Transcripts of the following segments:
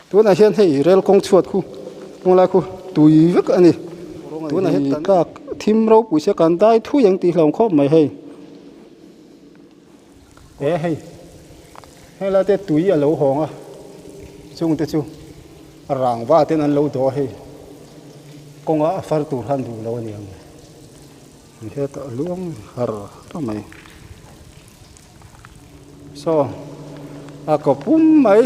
tu na hian hei rel kong chuat khu ong lai khu tui vek ani tu na hian ta thim ro pu se kan dai thu yang ti hlom khop mai hei hei hei la te tui a lo hong a chung te chu rang wa ten an lo do hei kong a far tur han du lo ni ang he ta luang har ta mai so a ko pum mai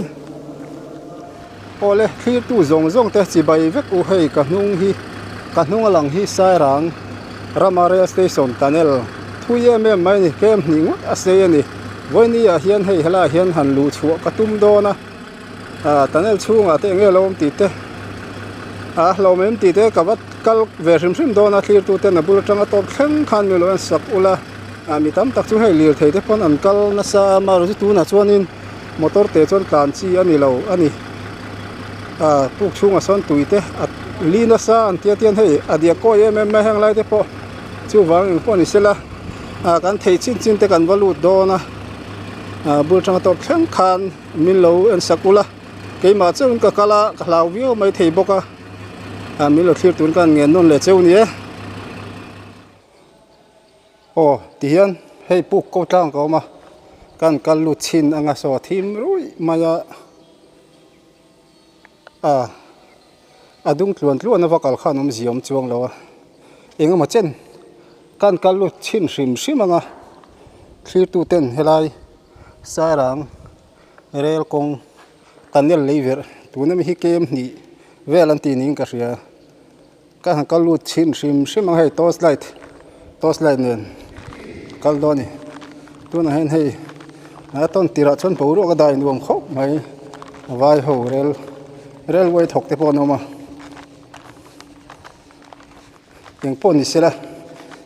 ole khi tu zong zong te chi bai vek u hei ka hnung alang hi sai rang Ramare station tunnel thuye me mai ni kem ni ngut a se ni voini a hian hei hala hian han lu chu ka tum do na tunnel chunga te nge lom ti te lom em ti te ka wat kal ve rim do na thlir tu te na bul tanga top khen khan mi lo an sak ula mi tam tak chu hei lir thei te pon an kal na sa ma ro tu na chuanin motor te chon tlan chi ani lo ani puk chunga son tuite lina sa an tian hei adia ko em hang lai te po chu wang po ni sela kan thei chin te kan valut do na bul tanga top khen khan min lo an sakula keima chung ka kala khlaw view mai thei boka min lo thlir tun kan ngen non le cheu ni ti hian hei puk ko tlang ko ma kan kal lu chin anga so thim rui maya adung tluan na vakal khan ziom chuang lo enga ma chen kan kal lu chin sim anga thlir tu ten helai sarang rel kong tunnel lever tuna mi hi kem ni velanti ning ka ria ka han kal lu chin sim anga hei toast light nen kal do ni tuna hen hei ton tira chon po ro ka dai nuam khop mai vai ho railway thok te pon ma eng pon ni sela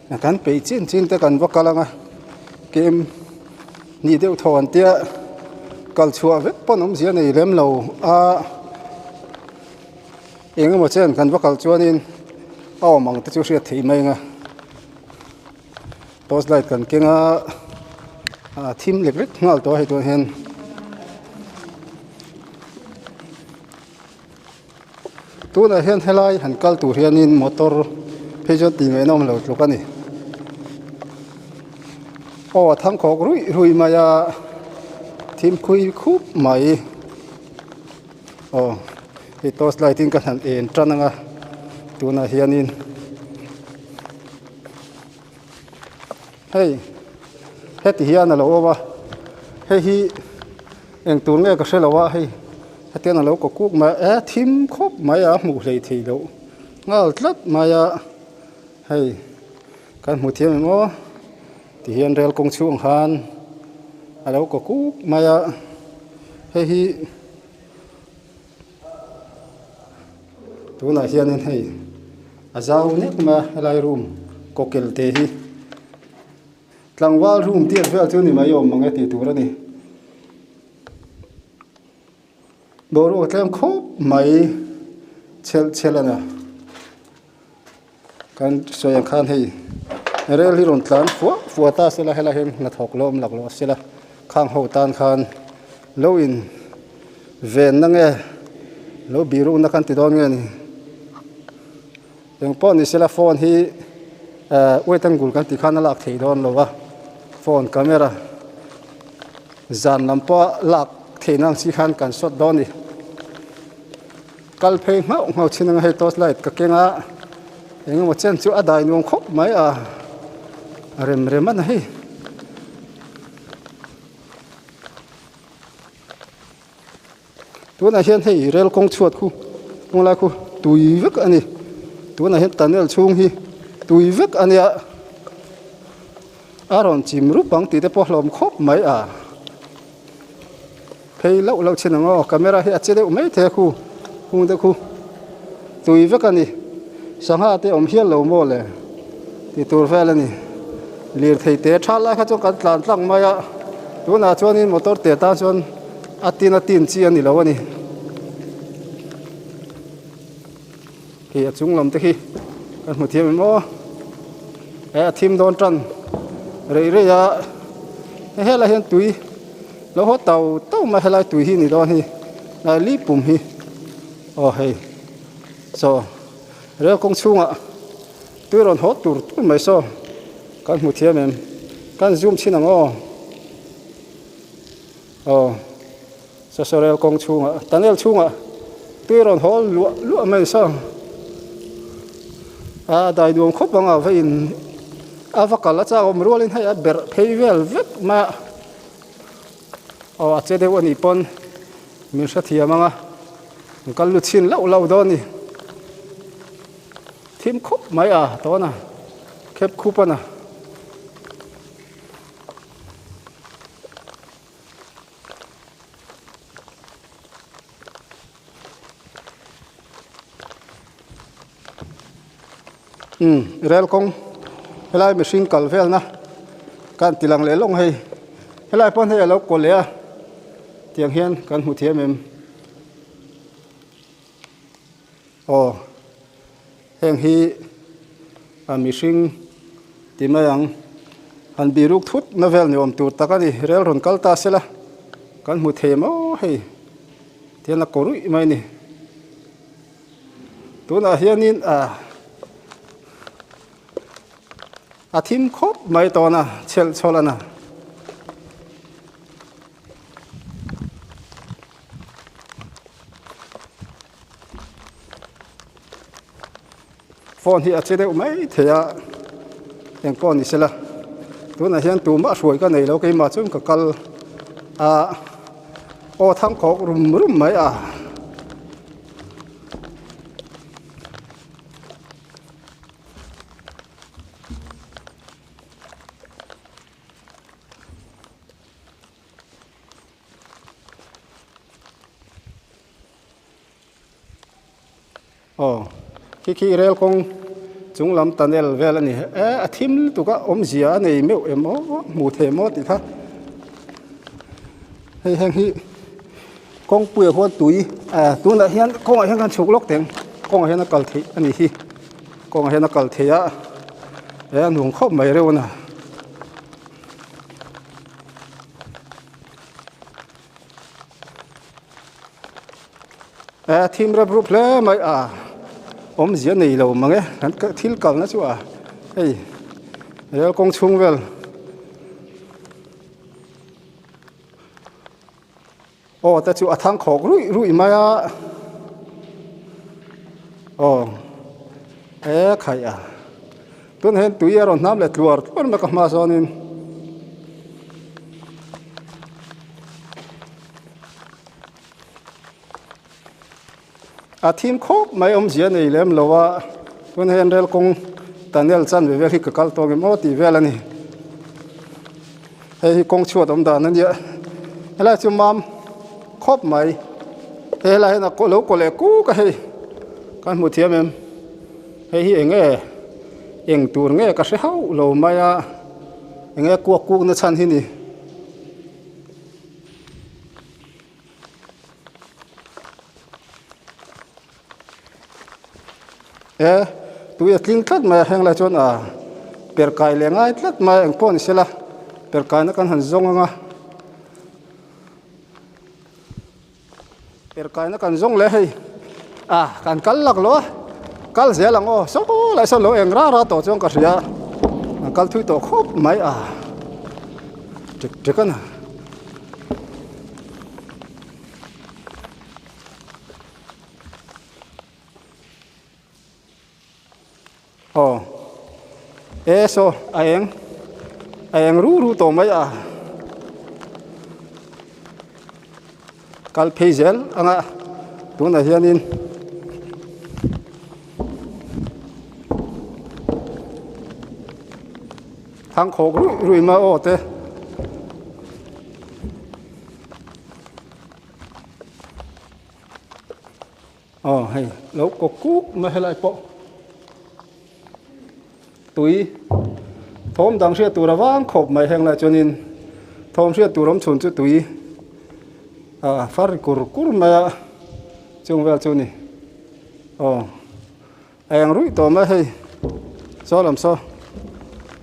na kan pe chin te kan wakalanga kem ni deu thon tia kal chua vek pon zia nei lem lo eng mo chen kan wakal chuanin mang te chu ria thei mai nga tos light kan kenga thim lek ngal to hai to hen tu na hian helai han kal tu hianin motor phejo ti ngai nom lo tlukani thang khok rui maya thim khui khup mai he tos lighting kan han en trananga tu na hianin hei heti hian lo wa hei hi eng tur nge ka shelawa hei hetian lo ko kuk ma thim khop mai mu hlei thei lo ngal tlat maya hei kan mu thiam mo ti hian rel kong chung han alo ko kuk maya hei hi tu na hian hei azau nek ma lai room kokel te hi tlangwal room tiat vel chu ni mai om mangai ti tur ani boro tlem khop mai chelana kan soya khan hei rel hi ron tlan fuwa ta sela hela hem na thok lom lak lo sela khang ho tan khan lo in ven na nge lo biru na kan ti don nge ni eng pon ni sela phone hi wetan gul kan ti khan lak thei don lo wa phone camera zan lampa lak theinang si khan kan shot don ni kal phei ngau chinang hei tos light ka kenga eng mo chen chu adai nuam khop mai rem an hei tu na hian hei rel kong chuat khu ong lai khu tui vek ani tu na hian tunnel chung hi tui vek ania aron chim ru pang ti te po hlom khop mai phei lo chinang camera hi achede mai the khu hung de khu tui vek ani sangha te om hial lo mo le ti tur vel ani lir thei te thala kha chu kan tlan tlang maya tu na chuanin motor te ta chuan atin chi ani lo ani ki achung lam te hi kan mu thiam mo thim don tran rei ya hela hian tui lo ho tau ma helai tui hi ni don hi na li pum hi hey so rel kong chunga tuiron hot tur tu mai so kan mu thiam em kan zoom chinang so rel kong chunga tunnel chunga tuiron hol lu mai so dai duam khop banga vein avakala cha om rolin hai ber pheivel vek ma che de woni pon mi sa thiamanga kal lu chin lau do ni thim khop mai to na khep khupana rel kong helai machine kal vel na kan tilang le long hei helai pon hei lo ko le tiang hian kan hu thiam em heng hi machine timayang han biruk thut na vel ni om tur takani rel ron kalta sela kan hu themo hei tian la korui mai ni tuna hianin thim khop mai to na chel cholana phone hi che deu mai theya eng pon ni sela tuna hian tu ma hruai ka nei lo ke ma chum ka kal thang khok rum mai khi rel kong chung lam tunnel vel ani thim tu ka om zia nei meu emo mu the mo ti kha hei heng hi kong puya hon tui tu na hian kong hian kan chuk lok teng kong hian kal thi ani hi kong hian kal theya nung khop mai reuna thim ra group le mai om zia nei lo mange kan thil kal na chu hei rel kong chung vel ta chu athang khok rui mai khai tun hen tuya ron nam le tluar por ma ka ma sonin thim khop mai om zia nei lem lowa tun hen rel kong tunnel chan ve vel hi ka kal to ge mo ti vel ani hei kong chuat om dan ani ela chu mam khop mai hela hena ko lo ko le ku ka hei kan mu thiam em hei hi eng tur nge ka se hau lo mai enge ku na chan hi ni tu ya tling tlat mai heng la chon per kai le ngai tlat mai eng pon sela per kai na kan han zong anga per kai na kan zong le hei kan kal lak lo kal zia lang so lai so lo eng ra to chong ka ria kal thui to khop mai tik kana so aeng ru to mai kal phazel anga tuna hianin thang khok rui ma te hay lo ko ku ma helai po tui thom dang sia tu rawang khop mai heng la chonin thom sia tu rom chun chu tui far kur ma chung vel chu ni ang rui to ma hei so lam so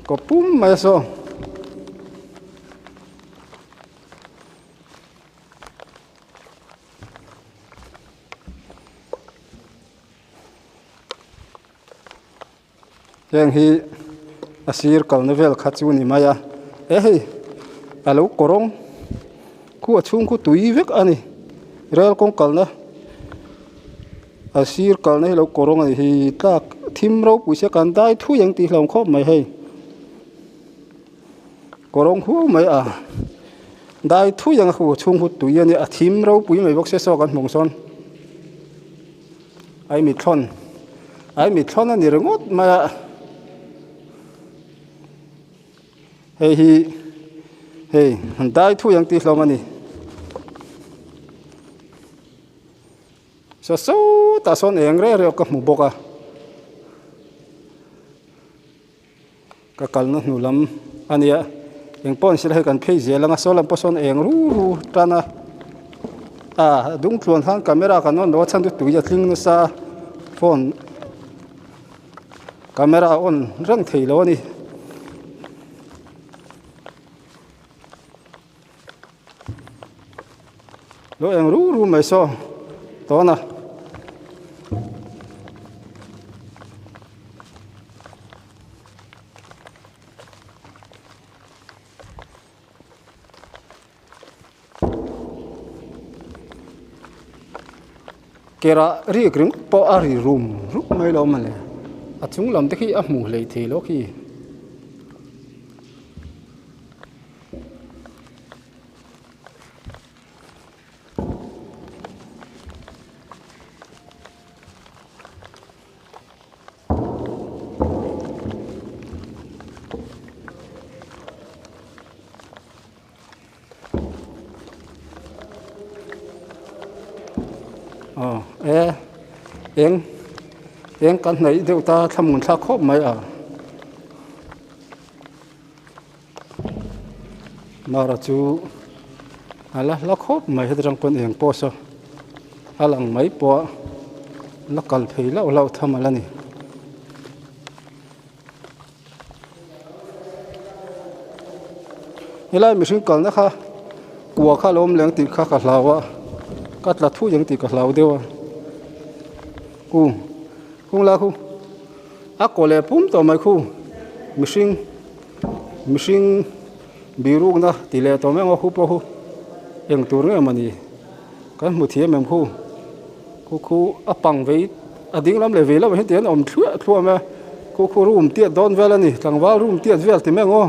ko pum ma so heng hi asir kal novel khachu ni maya hei alo korong khu achung khu tui vek ani rel kong kalna asir kalna hi lo korong ani hi tlak thim ro puise kan dai thu yang ti hlom khop mai hei korong hu mai a dai thu yang khu chung khu tui ani a thim ro pui mai bok se so kan mong son ai mi thon ani rengot ma hei dai thu yang ti hlom ani so ta son eng re ka mu boka ka kalna nulam ania eng pon sila kan phei zelanga solam poson eng ru tana dung tlon han camera kan on lo chan tu ya tling na sa phone camera on rang thei lo ni lo eng ru mai so to na kera ri kring po ari room ruk mai lo male achung lam te khi a mu lei the lo khi eng kan nei deu ta thamun thla khop mai a mara chu ala la khop mai hedrang pon eng po so alang mai po la kal phei lo thamala ni helai mi hring kal na kha kwa kha lom leng ti kha ka hlawa kat la thu yang ti ka hlau dewa kung la khu a kole pum to mai khu mishing biruk na tile to me ngo khu po khu eng tur nge mani kan mu thiam mem khu apang vei ading lam le vei la he tian om thua ma khu room tiat don vela ni tlangwal room tiat vel ti me ngo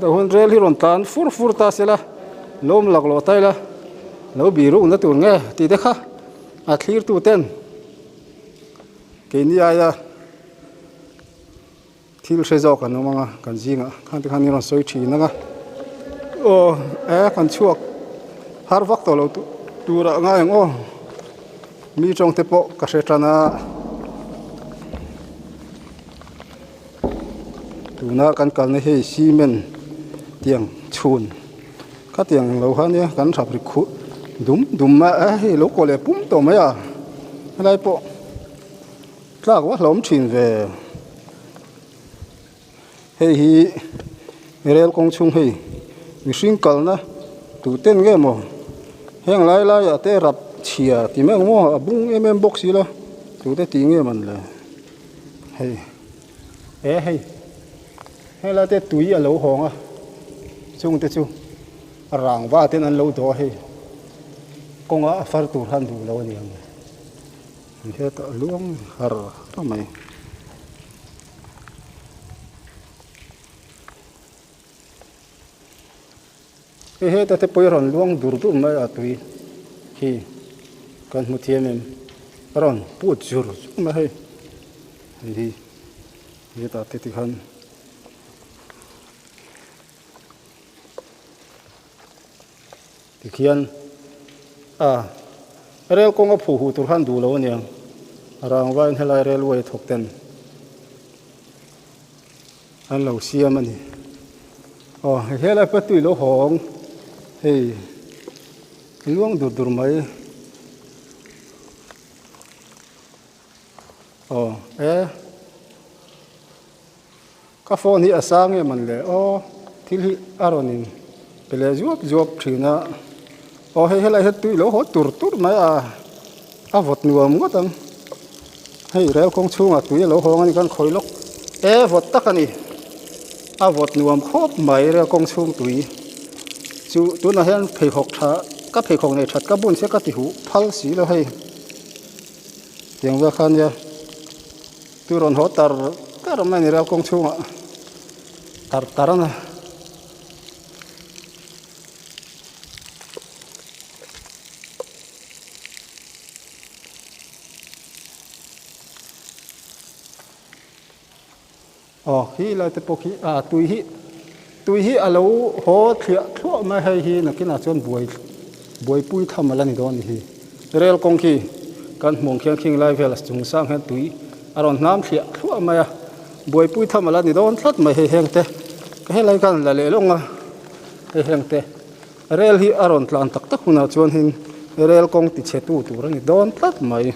da hon rel hi ron tan fur ta sela lom lak lo tai la lo biruk na tur nge ti de kha a thlir tu ten kenia ya thil sezo kan manga kan jinga khan ni ron soi thi na nga kan chuak har vak to lo tu ra nga eng mi chong te po ka se tana tu na kan kal ne he cement tiang chun ka tiang lo ha ne kan thap ri khu dum ma he lo ko le pum to ma ya lai po tlak wa hlom thin ve hei hi rel kong chung hei mi hring kal na tu ten nge mo heng lai ya te rap chia ti me mo abung box hi la tu te ti nge man le hei la te tui a lo hong a chung te chu rang wa ten an lo do hei kong a far tur han du lo ni he ta luang har mai he ta te poi ron luang dur tu mai a tui hi kan mu thiam em ron pu jur ma he hi ta te ti khan ti khian rel kong a phu hu tur han du lo niang rang vain helai railway thok ten an lo siam ani helai patui lo hong hei luang dur mai ka phone hi asang e man le thil hi aronin pele job thina helai het tui lo ho tur mai a vot nuam ngotang hei rel kong chunga tui lo hong ani kan khoi lok vọt tắc anh vọt nuông khốp máy ra công chung túi chú tôi nói hiện phải học thà các phải học này thật các buôn sẽ các tỷ hữu phal xí là hay tiếng vợ khăn nha tôi còn hốt tar các ông này ra công chung tar tar na khi là tập khi tui hi alo ho thia thua ma hay hi na kina chon buai pui tham la ni don hi rel kong khi kan mong khiang khing lai vel chung sang han tui aron nam thia thua ma ya buai pui tham la ni don thlat ma he heng te ka he lai kan la le longa he heng te rel hi aron tlan tak tak huna chon hin rel kong ti che tu tu rani don thlat mai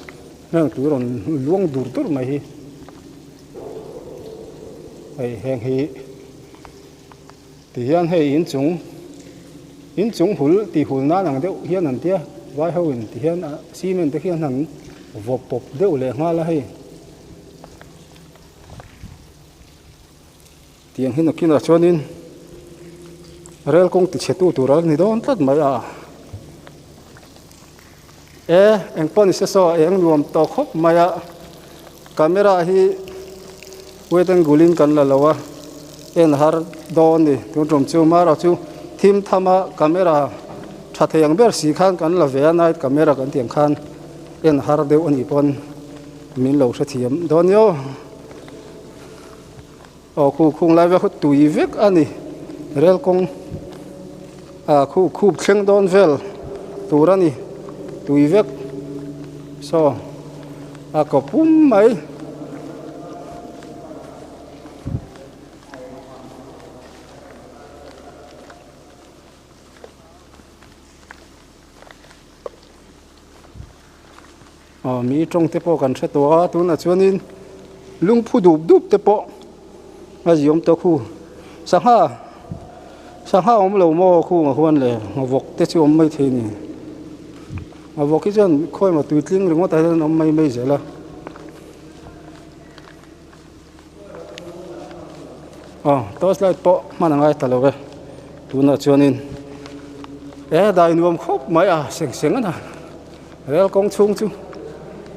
heng tu ron luang dur tur mai hi hay heng hi thì hiện hay in chúng hul thì hul na năng đeo hiện năng tia vai hậu in thì hiện xi men thì hiện năng vọc bọc đeo lệ nga là hay tiếng hiện nó kia là cho nên rel công thì chế tu tu ra ni don tất mấy anh pon sẽ so anh luom to khop maya camera hi wedan gulin kan la lawa en har don ni tum chu mara chu thim thama camera thatheng ber si khan kan la ve night camera kan tiang khan en har deu ani pon min lo thathiam don yo khu khung lai ve khu tui vek ani rel kong khu thleng don vel turani tui vek so ko pum mai mi trong te po kan the to tu na chuanin lung phu dup te po a ziom to khu sangha om lo mo khu ma huan le ngawok te chu om mai the ni ngawok ki jan khoi ma tuitling ringo ta om mai zela tos lai po manangai talowe tu na chuanin dai nuam khop mai seng na rel kong chung chu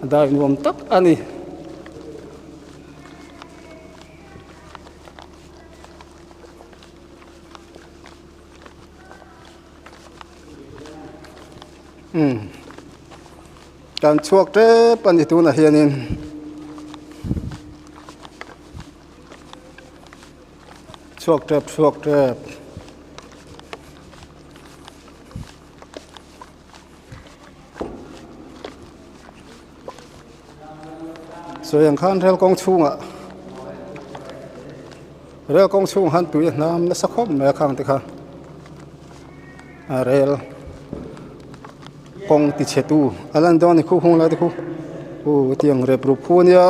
dai nuam tak ani kan chuak te pani tu na hianin chuak te so yang khan rel kong chung han tu nam na sakhom me khang te kha rel kong ti che tu alan don ni khu hung la te khu tiang re pru phu nia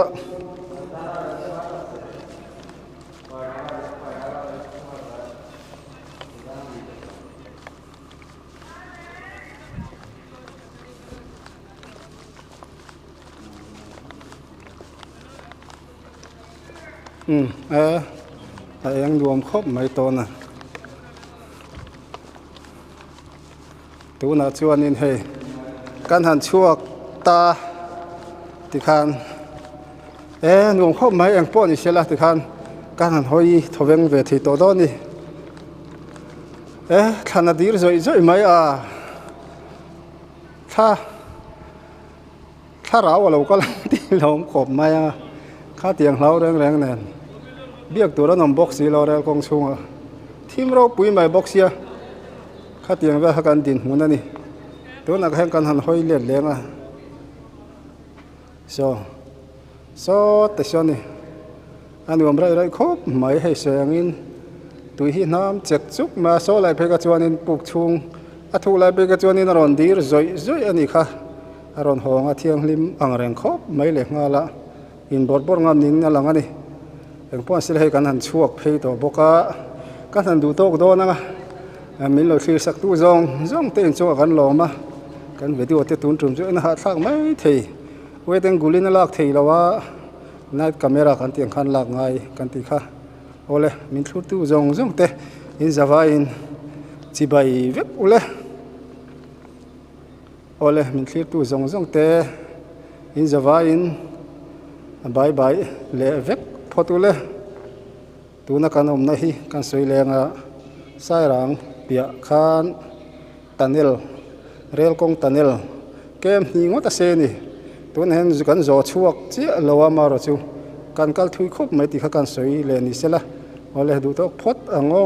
anh luom khop mấy ton à tu na chuan in he kan han chuak ta ti khan luom khop mấy anh po ni sela ti khan kan han hoi thoveng ve thi to do ni khana dir zoi mai tha raw lo ka ti lom khop mai kha tiang lau reng nen biak tu ran box si lo rel kong chung thim ro pui mai box ya kha tiang va kan din mun ani tu na khan kan han hoi le lenga so te shoni an wam rai khop mai hai sengin tui hi nam chek chuk ma so lai pheka chuanin puk chung thu lai pheka chuanin ron dir zoi ani kha aron honga thiang lim angreng khop mai le ngala in bor ngam ning na langani eng pon sil he kan han chuak phei to boka kan han du tok do na min lo thil sak tu zong te in chu kan lo ma kan video te tun trum chu na ha thak mai thei we teng gulin lak thei lawa night camera kan tiang khan lak ngai kan ti kha ole min thur tu zong zong te in zawa in chi bai vek ole min thlir tu zong zong te in zawa in bye bye le vek photule tuna kan om na hi kan soi lenga sairang pia khan tunnel rail kong tunnel kem ni ngota se ni tun hen kan zo chuak chi lowa ma ro chu kan kal thui khop mai ti kha kan soi le ni sela ole du to phot ango